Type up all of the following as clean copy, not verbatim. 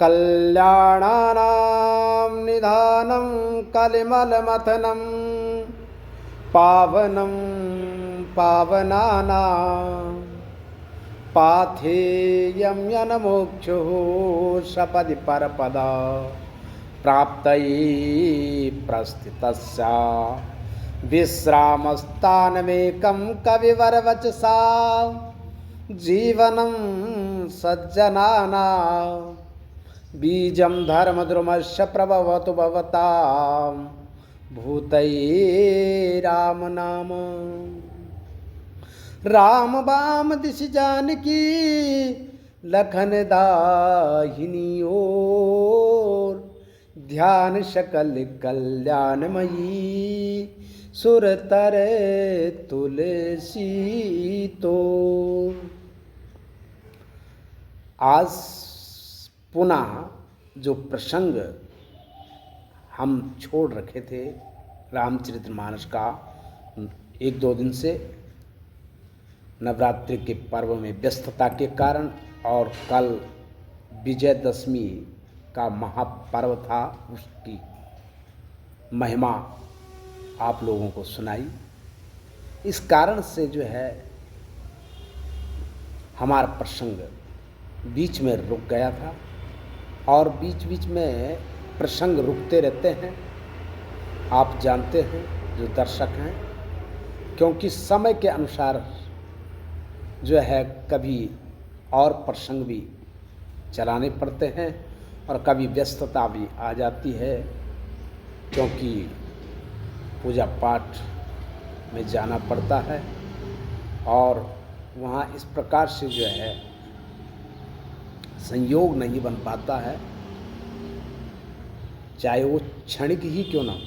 कल्याणानां निधानं कलिमलमथनं पावनं पावनानां पाथेयं यनमोक्षुः सपदि परपदा प्राप्तये प्रस्थितस्य विश्रामस्थानमेकं कविवरवचसा जीवनं सज्जनानां बीजं धर्मद्रुमस्य प्रभवतु भवतां भूतये राम नाम। राम बाम दिशि जानकी लखन दाहिनी ओर ध्यान सकल कल्याणमयी सुर तर तुलसी तो। आज पुनः जो प्रसंग हम छोड़ रखे थे रामचरितमानस का 1-2 दिन से, नवरात्रि के पर्व में व्यस्तता के कारण, और कल विजयदशमी का महापर्व था, उसकी महिमा आप लोगों को सुनाई। इस कारण से जो है हमारा प्रसंग बीच में रुक गया था, और बीच बीच में प्रसंग रुकते रहते हैं, आप जानते हैं जो दर्शक हैं, क्योंकि समय के अनुसार जो है कभी और प्रसंग भी चलाने पड़ते हैं और कभी व्यस्तता भी आ जाती है, क्योंकि पूजा पाठ में जाना पड़ता है और वहाँ इस प्रकार से जो है संयोग नहीं बन पाता है, चाहे वो क्षणिक ही क्यों ना हो,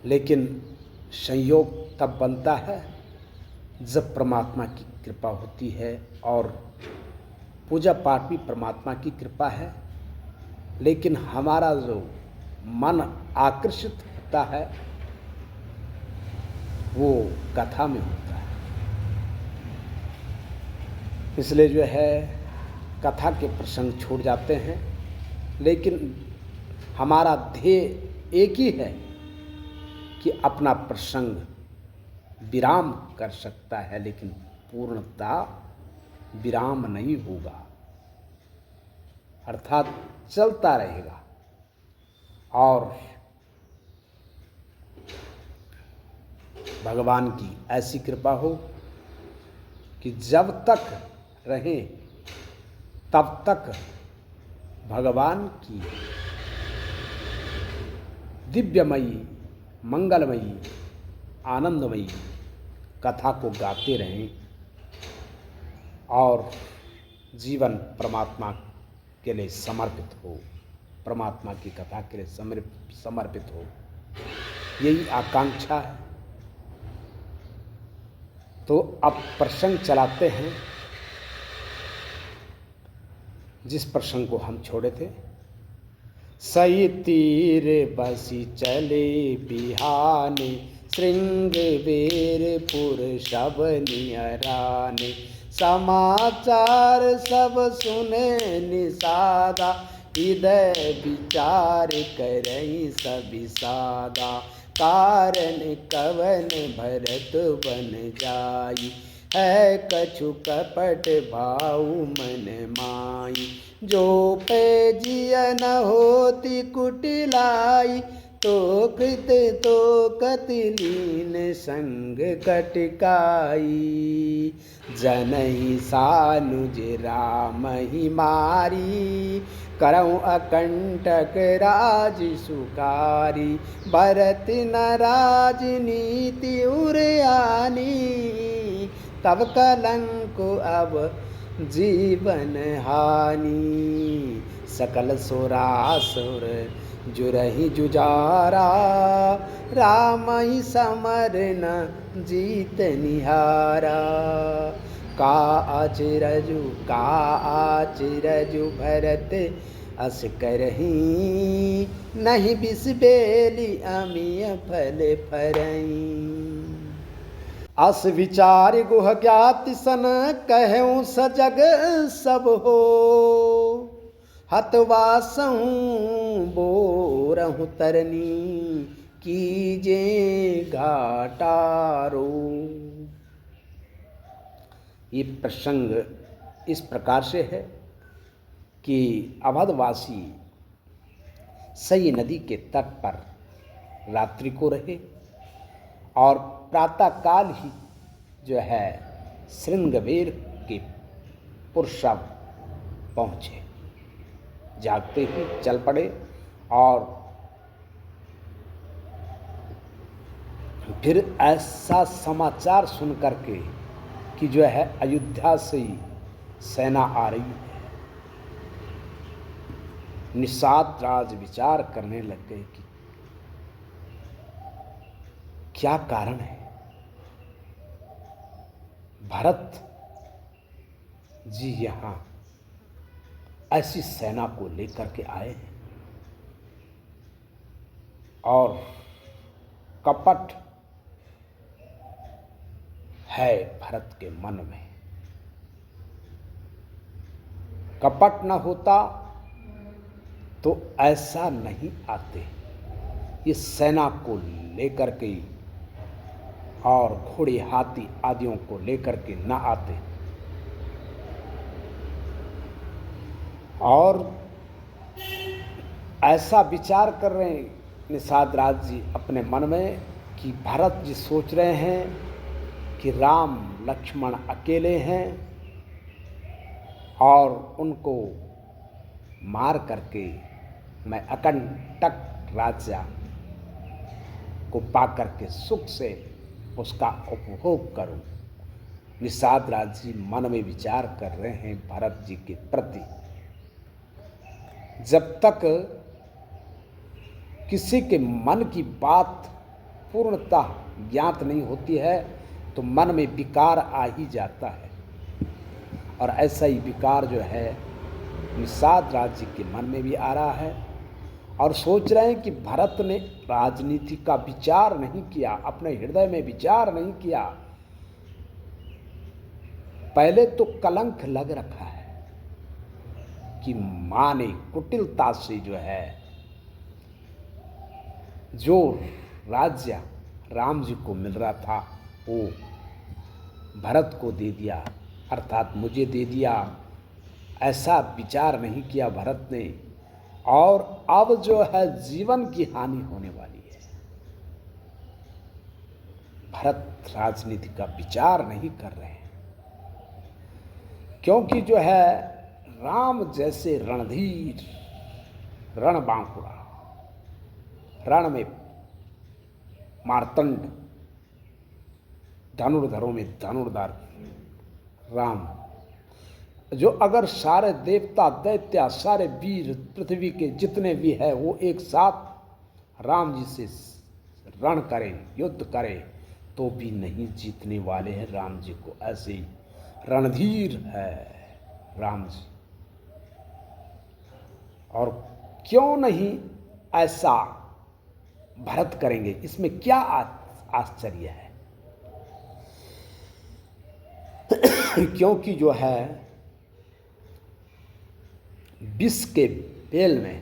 लेकिन संयोग तब बनता है जब परमात्मा की कृपा होती है, और पूजा पाठ भी परमात्मा की कृपा है, लेकिन हमारा जो मन आकर्षित होता है वो कथा में होता है। इसलिए जो है कथा के प्रसंग छूट जाते हैं, लेकिन हमारा ध्येय एक ही है कि अपना प्रसंग विराम कर सकता है, लेकिन पूर्णता विराम नहीं होगा, अर्थात चलता रहेगा। और भगवान की ऐसी कृपा हो कि जब तक रहें तब तक भगवान की दिव्यमयी, मंगलमयी, आनंदमयी कथा को गाते रहें और जीवन परमात्मा के लिए समर्पित हो, परमात्मा की कथा के लिए समर्पित हो, यही आकांक्षा है। तो अब प्रसंग चलाते हैं, जिस प्रसंग को हम छोड़े थे। सही तीर बसी चले बिहाने, श्रृंग वीरपुर सब नियराने, समाचार सब सुने निषादा, हृदय विचार करई सभी सादा, कारण कवन भरत बन जाई, है कछु कपट भाऊ मन माई, जो पे जिया न होती कुटिलाई, तो कृत तो कतिलीन संग कटकाई, जनहि सानुज राम ही मारी, करऊँ अकंटक राज सुकारी, भरत न राजनीति उरयानी, तब कलंक अब जीवन हानि, सकल सुरासुर जुरहि जुजारा, राम ही समर न जीत निहारा, का आचिरजु भरत अस करही, नहीं बिस बेली अमिय फल फरई। अस विचार गुह ज्ञाति सन कहूँ सजग सब हो, हतवासहूँ बोरहूँ तरनी कीजे घाटारो। ये प्रसंग इस प्रकार से है कि अवधवासी सई नदी के तट पर रात्रि को रहे और प्रातःकाल ही जो है श्रृंगवेर के पुरशव पहुँचे। जागते ही चल पड़े और फिर ऐसा समाचार सुन करके कि जो है अयोध्या से ही सेना आ रही है, निषाद राज विचार करने लग गए कि क्या कारण है, भरत जी यहाँ ऐसी सेना को लेकर के आए हैं और कपट है भरत के मन में। कपट न होता तो ऐसा नहीं आते, ये सेना को लेकर के और घोड़े हाथी आदियों को लेकर के न आते। और ऐसा विचार कर रहे हैं निषाद राज जी अपने मन में कि भरत जी सोच रहे हैं कि राम लक्ष्मण अकेले हैं और उनको मार करके मैं अकंटक राज्य को पा करके सुख से उसका उपभोग करूं। निषाद राज जी मन में विचार कर रहे हैं भरत जी के प्रति। जब तक किसी के मन की बात पूर्णतः ज्ञात नहीं होती है तो मन में विकार आ ही जाता है, और ऐसा ही विकार जो है निषाद राज जी के मन में भी आ रहा है और सोच रहे हैं कि भरत ने राजनीति का विचार नहीं किया, अपने हृदय में विचार नहीं किया। पहले तो कलंक लग रखा है कि मां ने कुटिलता से जो है जो राज्य राम जी को मिल रहा था वो भरत को दे दिया, अर्थात मुझे दे दिया। ऐसा विचार नहीं किया भरत ने, और अब जो है जीवन की हानि होने वाली है। भरत राजनीति का विचार नहीं कर रहे हैं, क्योंकि जो है राम जैसे रणधीर, रणबांकुरा, रण में मार्तंड, धनुर्धरों में धनुर्धर राम, जो अगर सारे देवता दैत्य सारे वीर पृथ्वी के जितने भी है वो एक साथ राम जी से रण करें, युद्ध करें तो भी नहीं जीतने वाले हैं राम जी को। ऐसे ही रणधीर है राम जी। और क्यों नहीं ऐसा भरत करेंगे, इसमें क्या आश्चर्य है। क्योंकि जो है विष के बेल में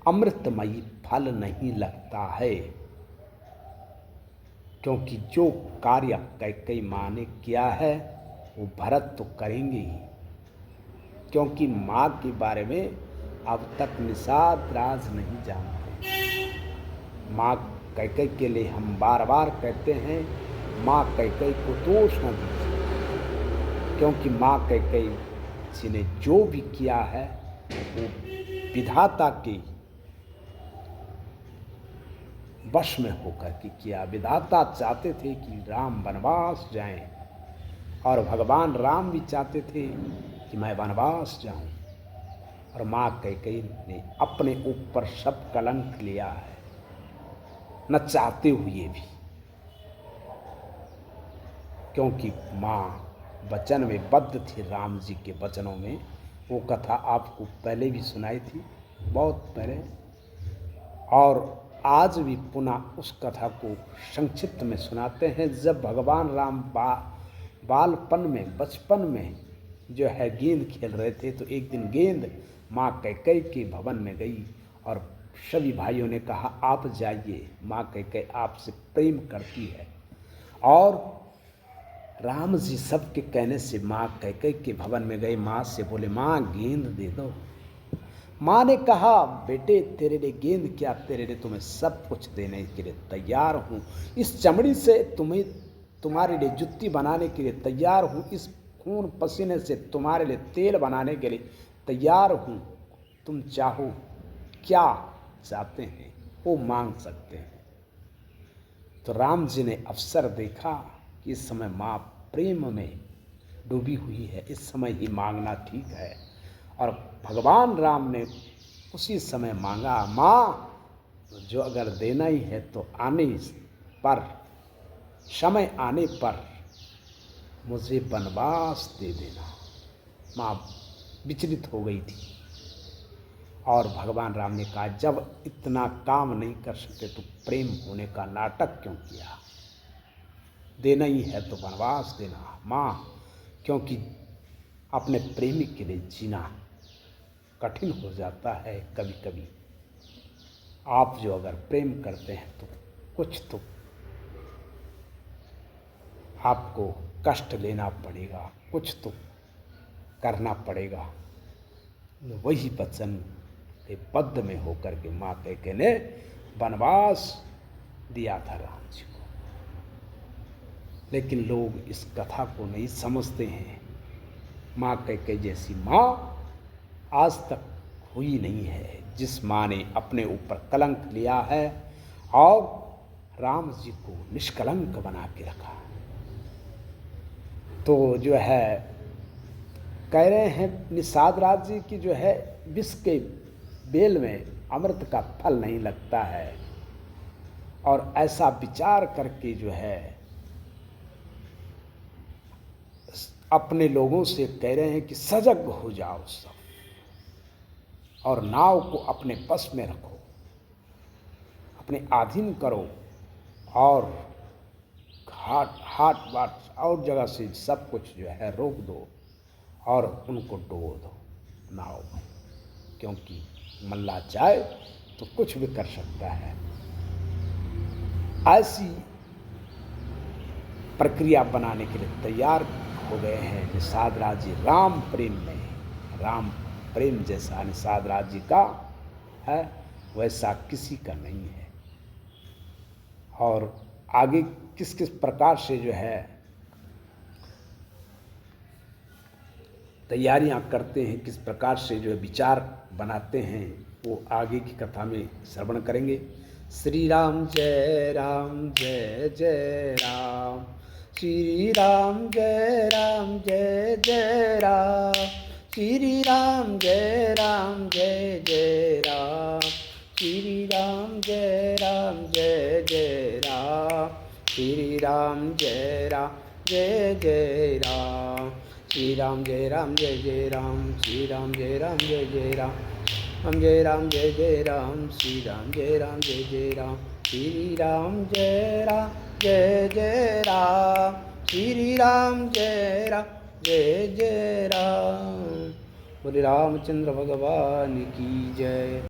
अमृतमयी फल नहीं लगता है, क्योंकि जो कार्य कैकेयी माँ ने किया है वो भरत तो करेंगे ही, क्योंकि माँ के बारे में अब तक निषाद राज नहीं जानते। माँ कैकेयी के लिए हम बार बार कहते हैं माँ कैकेयी को दोष न दीजिए, क्योंकि माँ कैकेयी जी ने जो भी किया है वो विधाता के वश में होकर के किया। विधाता चाहते थे कि राम वनवास जाएं, और भगवान राम भी चाहते थे कि मैं वनवास जाऊं, और माँ कैकेयी ने अपने ऊपर सब कलंक लिया है, न चाहते हुए भी, क्योंकि माँ वचन में बद्ध थी राम जी के वचनों में। वो कथा आपको पहले भी सुनाई थी, बहुत पहले, और आज भी पुनः उस कथा को संक्षिप्त में सुनाते हैं। जब भगवान राम बालपन में, बचपन में जो है गेंद खेल रहे थे, तो एक दिन गेंद माँ कैकेयी के भवन में गई और सभी भाइयों ने कहा आप जाइए, माँ कैकेयी आपसे प्रेम करती है। और राम जी सबके कहने से माँ कैकेयी के भवन में गए। माँ से बोले माँ गेंद दे दो। माँ ने कहा बेटे तेरे लिए गेंद क्या, तेरे लिए तुम्हें सब कुछ देने के लिए तैयार हूँ। इस चमड़ी से तुम्हारे लिए जुत्ती बनाने के लिए तैयार हूँ। इस खून पसीने से तुम्हारे लिए तेल बनाने के लिए तैयार हूँ। तुम चाहो, क्या चाहते हैं वो मांग सकते हैं। तो राम जी ने अवसर देखा कि इस समय माँ प्रेम में डूबी हुई है, इस समय ही मांगना ठीक है। और भगवान राम ने उसी समय मांगा, माँ जो अगर देना ही है तो आने पर, समय आने पर मुझे वनवास दे देना। माँ विचलित हो गई थी और भगवान राम ने कहा जब इतना काम नहीं कर सकते तो प्रेम होने का नाटक क्यों किया, देना ही है तो वनवास देना माँ, क्योंकि अपने प्रेमी के लिए जीना कठिन हो जाता है कभी कभी। आप जो अगर प्रेम करते हैं तो कुछ तो आपको कष्ट लेना पड़ेगा, कुछ तो करना पड़ेगा। वही वचन के पद में होकर के माँ कैकेयी ने वनवास दिया था राम जी को। लेकिन लोग इस कथा को नहीं समझते हैं। माँ कैकेयी जैसी माँ आज तक हुई नहीं है, जिस माँ ने अपने ऊपर कलंक लिया है और राम जी को निष्कलंक बना के रखा। तो जो है कह रहे हैं निषाद राज जी की जो है विष के बेल में अमृत का फल नहीं लगता है। और ऐसा विचार करके जो है अपने लोगों से कह रहे हैं कि सजग हो जाओ सब और नाव को अपने बस में रखो, अपने अधीन करो और हाट बाट और जगह से सब कुछ जो है रोक दो और उनको डुबो दो नाव में, क्योंकि मल्लाह चाहे तो कुछ भी कर सकता है। ऐसी प्रक्रिया बनाने के लिए तैयार हो गए हैं निषाद राज जी। राम प्रेम में, राम प्रेम जैसा निषाद राज जी का है वैसा किसी का नहीं है। और आगे किस किस प्रकार से जो है तैयारियां करते हैं, किस प्रकार से जो है विचार बनाते हैं, वो आगे की कथा में श्रवण करेंगे। श्री राम जय जय राम, श्री राम जय जय राम, श्री राम जय जय राम, श्री राम जय जय राम, श्री राम जय जय राम, श्री राम जय जय राम, श्री राम जय जय राम, हम जय राम जय राम, श्री राम जय जय राम, श्री राम जय जय राम, श्री राम जय जय राम। बोले रामचंद्र भगवान की जय।